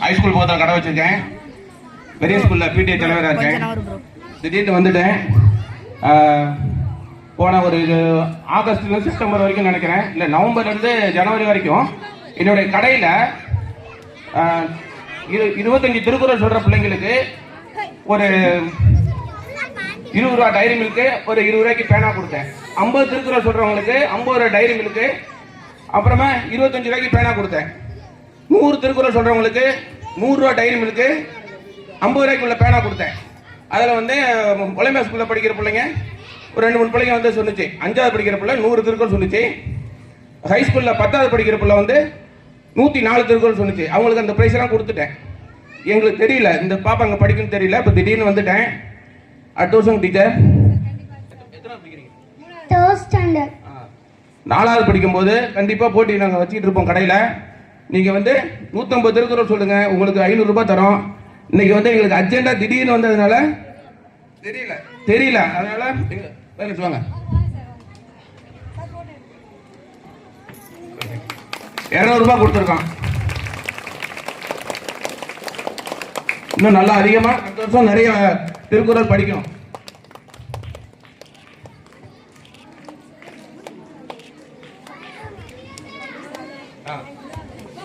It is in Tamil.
ஹைஸ்கூல் போகிறத கடை வச்சிருக்கேன். பெரிய ஸ்கூலில் பிடிஏ தலைவராக இருக்கேன். திடீர்னு வந்துட்டேன். போன ஒரு ஆகஸ்ட்லேருந்து செப்டம்பர் வரைக்கும் நினைக்கிறேன், இல்லை நவம்பர்லேருந்து ஜனவரி வரைக்கும் என்னுடைய கடையில் 25 திருக்குறள் சொல்கிற பிள்ளைங்களுக்கு ஒரு 20 ரூபா டைரி மில்க்கு, ஒரு 20 ரூபாய்க்கு பேனா கொடுத்தேன். 50 திருக்குறள் சொல்கிறவங்களுக்கு 50 ரூபா டைரி மில்க்கு, அப்புறமா 25 ரூபாய்க்கு பேனா கொடுத்தேன். 100 திருக்குறள் சொல்கிறவங்களுக்கு 100 ரூபா டைரி மில்க்கு, 50 ரூபாய்க்கு உள்ள பேனா கொடுத்தேன். அதில் வந்து ஒலிம்பியா ஸ்கூலில் படிக்கிற பிள்ளைங்க ஒரு 2-3 பிள்ளைங்க வந்து சொல்லிச்சு. 5வது படிக்கிற பிள்ளை 100 திருக்குறள் சொல்லிச்சு. ஹைஸ்கூலில் 10வது படிக்கிற பிள்ளை வந்து 104 திருக்குறள் சொல்லிச்சு. அவங்களுக்கு அந்த ப்ரைஸ்லாம் கொடுத்துட்டேன். எங்களுக்கு தெரியல, இந்த பாப்பா அங்கே படிக்கணும்னு தெரியல. இப்போ திடீர்னு வந்துட்டேன். அடுத்த வருஷம் டீச்சர் 4வது படிக்கும்போது கண்டிப்பாக போட்டி நாங்கள் வச்சுக்கிட்டு இருப்போம் கடையில். நீங்கள் வந்து 150 திருக்குறள் சொல்லுங்கள், உங்களுக்கு 500 ரூபாய் தரோம். இன்னைக்கு வந்து எங்களுக்கு அர்ஜென்டா திடீர்னு வந்ததுனால தெரியல அதனால சொல்லுவாங்க 200 ரூபாய் கொடுத்துருக்கான். இன்னும் நல்லா அதிகமா அடுத்த வருஷம் நிறைய திருக்குறள் படிக்கணும்.